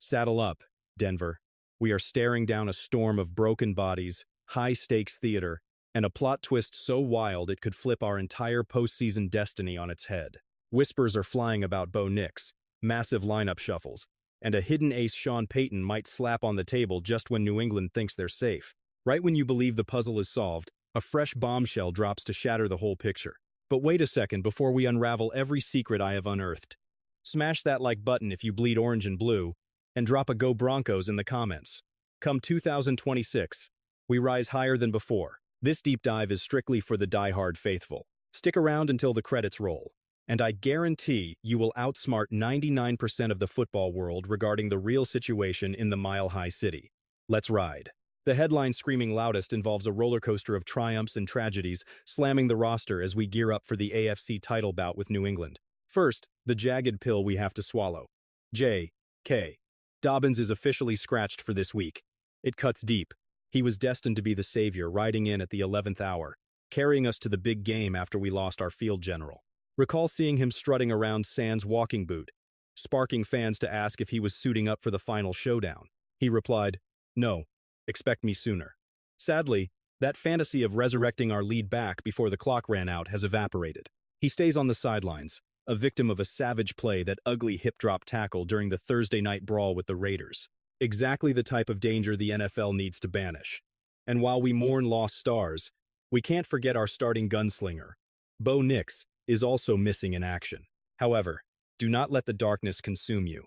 Saddle up, Denver. We are staring down a storm of broken bodies, high-stakes theater, and a plot twist so wild it could flip our entire postseason destiny on its head. Whispers are flying about Bo Nix, massive lineup shuffles, and a hidden ace Sean Payton might slap on the table just when New England thinks they're safe. Right when you believe the puzzle is solved, a fresh bombshell drops to shatter the whole picture. But wait a second before we unravel every secret I have unearthed. Smash that like button if you bleed orange and blue, and drop a Go Broncos in the comments. Come 2026, we rise higher than before. This deep dive is strictly for the die-hard faithful. Stick around until the credits roll, and I guarantee you will outsmart 99% of the football world regarding the real situation in the mile-high city. Let's ride. The headline screaming loudest involves a roller coaster of triumphs and tragedies, slamming the roster as we gear up for the AFC title bout with New England. First, the jagged pill we have to swallow. J.K. Dobbins is officially scratched for this week. It cuts deep. He was destined to be the savior, riding in at the 11th hour, carrying us to the big game after we lost our field general. Recall seeing him strutting around sans walking boot, sparking fans to ask if he was suiting up for the final showdown. He replied, "No, expect me sooner." Sadly, that fantasy of resurrecting our lead back before the clock ran out has evaporated. He stays on the sidelines, a victim of a savage play, that ugly hip-drop tackle during the Thursday night brawl with the Raiders. Exactly the type of danger the NFL needs to banish. And while we mourn lost stars, we can't forget our starting gunslinger. Bo Nix is also missing in action. However, do not let the darkness consume you.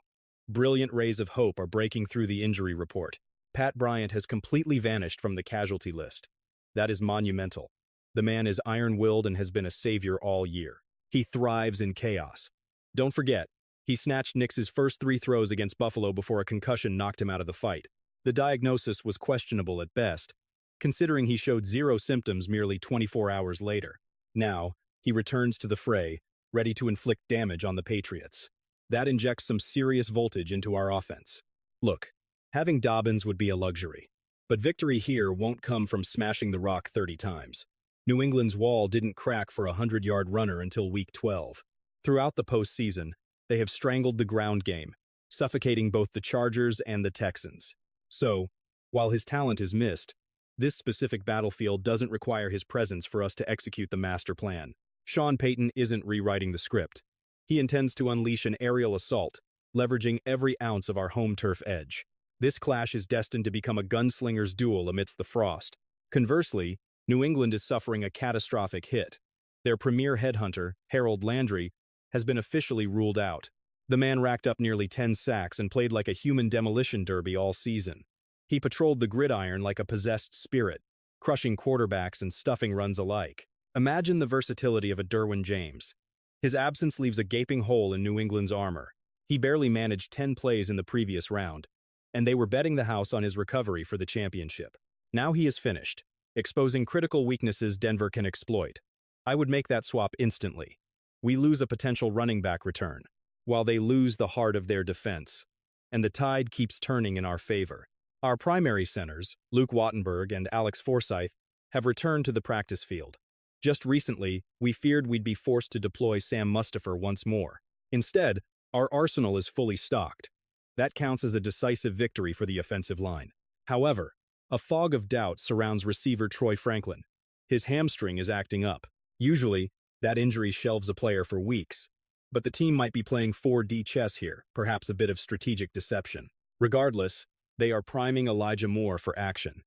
Brilliant rays of hope are breaking through the injury report. Pat Bryant has completely vanished from the casualty list. That is monumental. The man is iron-willed and has been a savior all year. He thrives in chaos. Don't forget, he snatched Nix's first 3 throws against Buffalo before a concussion knocked him out of the fight. The diagnosis was questionable at best, considering he showed 0 symptoms merely 24 hours later. Now, he returns to the fray, ready to inflict damage on the Patriots. That injects some serious voltage into our offense. Look, having Dobbins would be a luxury, but victory here won't come from smashing the rock 30 times. New England's wall didn't crack for a 100-yard runner until Week 12. Throughout the postseason, they have strangled the ground game, suffocating both the Chargers and the Texans. So, while his talent is missed, this specific battlefield doesn't require his presence for us to execute the master plan. Sean Payton isn't rewriting the script. He intends to unleash an aerial assault, leveraging every ounce of our home turf edge. This clash is destined to become a gunslinger's duel amidst the frost. Conversely, New England is suffering a catastrophic hit. Their premier headhunter, Harold Landry, has been officially ruled out. The man racked up nearly 10 sacks and played like a human demolition derby all season. He patrolled the gridiron like a possessed spirit, crushing quarterbacks and stuffing runs alike. Imagine the versatility of a Derwin James. His absence leaves a gaping hole in New England's armor. He barely managed 10 plays in the previous round, and they were betting the house on his recovery for the championship. Now he is finished, exposing critical weaknesses Denver can exploit. I would make that swap instantly. We lose a potential running back return, while they lose the heart of their defense, and the tide keeps turning in our favor. Our primary centers, Luke Wattenberg and Alex Forsyth, have returned to the practice field. Just recently, we feared we'd be forced to deploy Sam Mustipher once more. Instead, our arsenal is fully stocked. That counts as a decisive victory for the offensive line. However, a fog of doubt surrounds receiver Troy Franklin. His hamstring is acting up. Usually, that injury shelves a player for weeks, but the team might be playing 4D chess here, perhaps a bit of strategic deception. Regardless, they are priming Elijah Moore for action.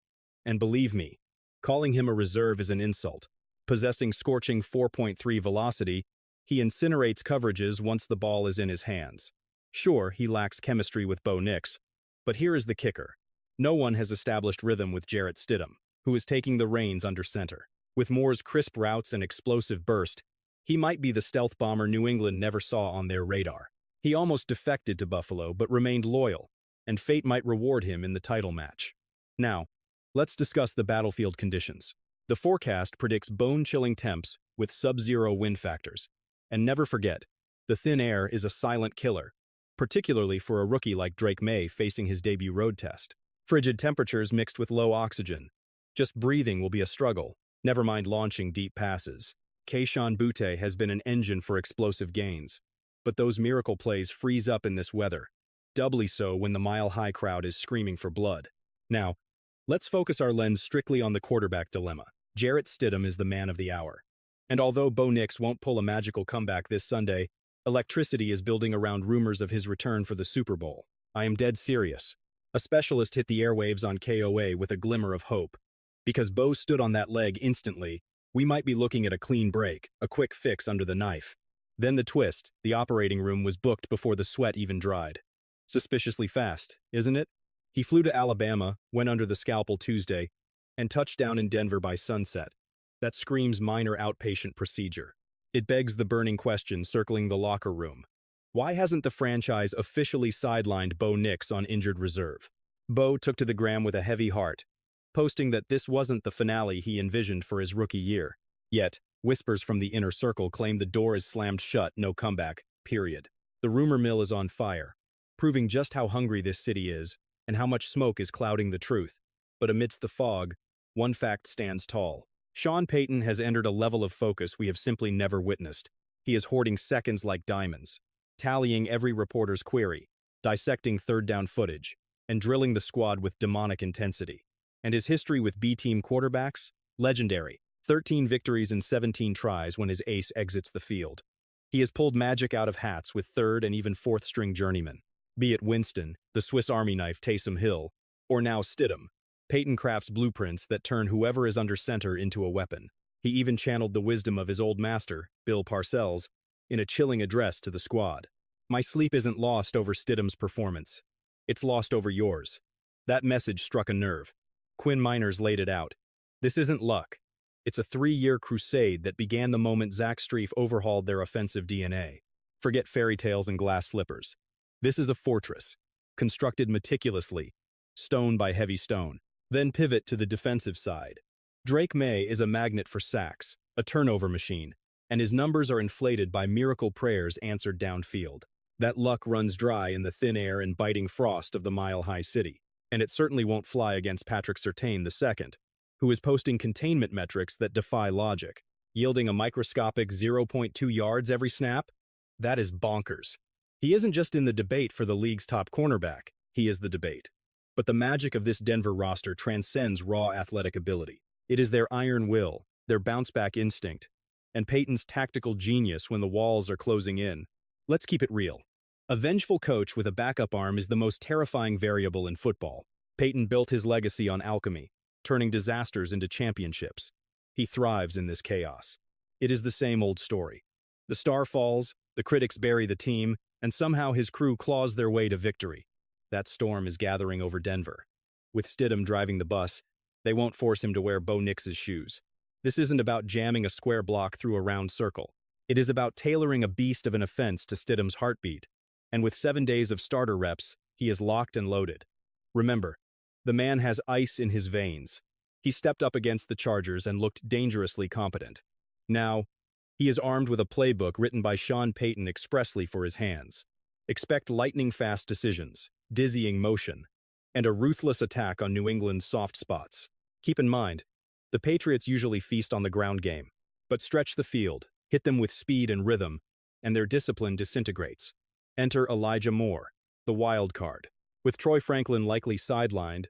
And believe me, calling him a reserve is an insult. Possessing scorching 4.3 velocity, he incinerates coverages once the ball is in his hands. Sure, he lacks chemistry with Bo Nix, but here is the kicker. No one has established rhythm with Jarrett Stidham, who is taking the reins under center. With Moore's crisp routes and explosive burst, he might be the stealth bomber New England never saw on their radar. He almost defected to Buffalo but remained loyal, and fate might reward him in the title match. Now, let's discuss the battlefield conditions. The forecast predicts bone-chilling temps with sub-zero wind factors. And never forget, the thin air is a silent killer, particularly for a rookie like Drake Maye facing his debut road test. Frigid temperatures mixed with low oxygen. Just breathing will be a struggle. Never mind launching deep passes. Kayshon Boutte has been an engine for explosive gains. But those miracle plays freeze up in this weather. doubly so when the mile-high crowd is screaming for blood. Now, let's focus our lens strictly on the quarterback dilemma. Jarrett Stidham is the man of the hour. And although Bo Nix won't pull a magical comeback this Sunday, electricity is building around rumors of his return for the Super Bowl. I am dead serious. A specialist hit the airwaves on KOA with a glimmer of hope. Because Bo stood on that leg instantly, we might be looking at a clean break, a quick fix under the knife. Then the twist, the operating room was booked before the sweat even dried. Suspiciously fast, isn't it? He flew to Alabama, went under the scalpel Tuesday, and touched down in Denver by sunset. That screams minor outpatient procedure. It begs the burning question circling the locker room. Why hasn't the franchise officially sidelined Bo Nix on injured reserve? Bo took to the gram with a heavy heart, posting that this wasn't the finale he envisioned for his rookie year. Yet, whispers from the inner circle claim the door is slammed shut, no comeback, period. The rumor mill is on fire, proving just how hungry this city is and how much smoke is clouding the truth. But amidst the fog, one fact stands tall. Sean Payton has entered a level of focus we have simply never witnessed. He is hoarding seconds like diamonds, tallying every reporter's query, dissecting third-down footage, and drilling the squad with demonic intensity. And his history with B-team quarterbacks? Legendary. 13 victories in 17 tries when his ace exits the field. He has pulled magic out of hats with third and even fourth-string journeymen. Be it Winston, the Swiss Army knife Taysom Hill, or now Stidham, Payton crafts blueprints that turn whoever is under center into a weapon. He even channeled the wisdom of his old master, Bill Parcells, in a chilling address to the squad. My sleep isn't lost over Stidham's performance. It's lost over yours. That message struck a nerve. Quinn Miners laid it out. This isn't luck. It's a 3-year crusade that began the moment Zach Strief overhauled their offensive DNA. Forget fairy tales and glass slippers. This is a fortress, constructed meticulously, stone by heavy stone. Then pivot to the defensive side. Drake Maye is a magnet for sacks, a turnover machine, and his numbers are inflated by miracle prayers answered downfield. That luck runs dry in the thin air and biting frost of the mile-high city, and it certainly won't fly against Patrick Surtain II, who is posting containment metrics that defy logic, yielding a microscopic 0.2 yards every snap. That is bonkers. He isn't just in the debate for the league's top cornerback, he is the debate. But the magic of this Denver roster transcends raw athletic ability. It is their iron will, their bounce-back instinct, and Payton's tactical genius when the walls are closing in. Let's keep it real. A vengeful coach with a backup arm is the most terrifying variable in football. Payton built his legacy on alchemy, turning disasters into championships. He thrives in this chaos. It is the same old story. The star falls, the critics bury the team, and somehow his crew claws their way to victory. That storm is gathering over Denver. With Stidham driving the bus, they won't force him to wear Bo Nix's shoes. This isn't about jamming a square block through a round circle. It is about tailoring a beast of an offense to Stidham's heartbeat. And with 7 days of starter reps, he is locked and loaded. Remember, the man has ice in his veins. He stepped up against the Chargers and looked dangerously competent. Now, he is armed with a playbook written by Sean Payton expressly for his hands. Expect lightning-fast decisions, dizzying motion, and a ruthless attack on New England's soft spots. Keep in mind, the Patriots usually feast on the ground game, but stretch the field, hit them with speed and rhythm, and their discipline disintegrates. Enter Elijah Moore, the wild card. With Troy Franklin likely sidelined,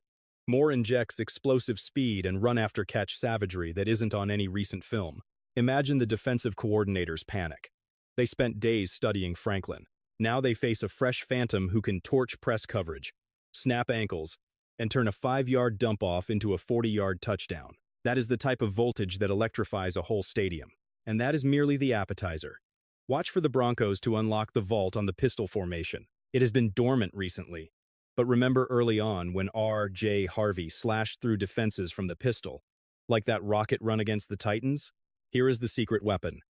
Moore injects explosive speed and run-after-catch savagery that isn't on any recent film. Imagine the defensive coordinators panic. They spent days studying Franklin. Now they face a fresh phantom who can torch press coverage, snap ankles, and turn a 5-yard dump-off into a 40-yard touchdown. That is the type of voltage that electrifies a whole stadium. And that is merely the appetizer. Watch for the Broncos to unlock the vault on the pistol formation. It has been dormant recently. But remember early on when R.J. Harvey slashed through defenses from the pistol, like that rocket run against the Titans? Here is the secret weapon.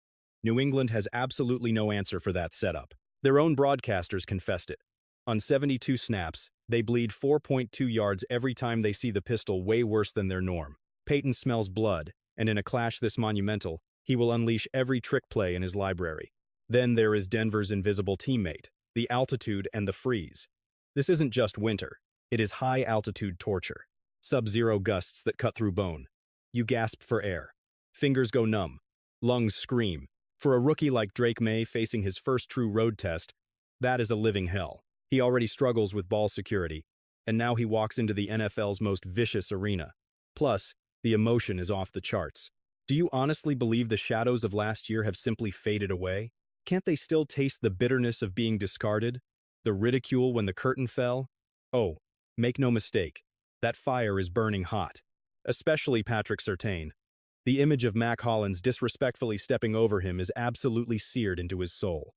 New England has absolutely no answer for that setup. Their own broadcasters confessed it. On 72 snaps, they bleed 4.2 yards every time they see the pistol, way worse than their norm. Payton smells blood, and in a clash this monumental, he will unleash every trick play in his library. Then there is Denver's invisible teammate, the altitude and the freeze. This isn't just winter, it is high-altitude torture. Sub-zero gusts that cut through bone. You gasp for air. Fingers go numb. Lungs scream. For a rookie like Drake Maye facing his first true road test, that is a living hell. He already struggles with ball security, and now he walks into the NFL's most vicious arena. Plus, the emotion is off the charts. Do you honestly believe the shadows of last year have simply faded away? Can't they still taste the bitterness of being discarded? The ridicule when the curtain fell? Oh, make no mistake, that fire is burning hot. Especially Patrick Surtain. The image of Mac Hollins disrespectfully stepping over him is absolutely seared into his soul.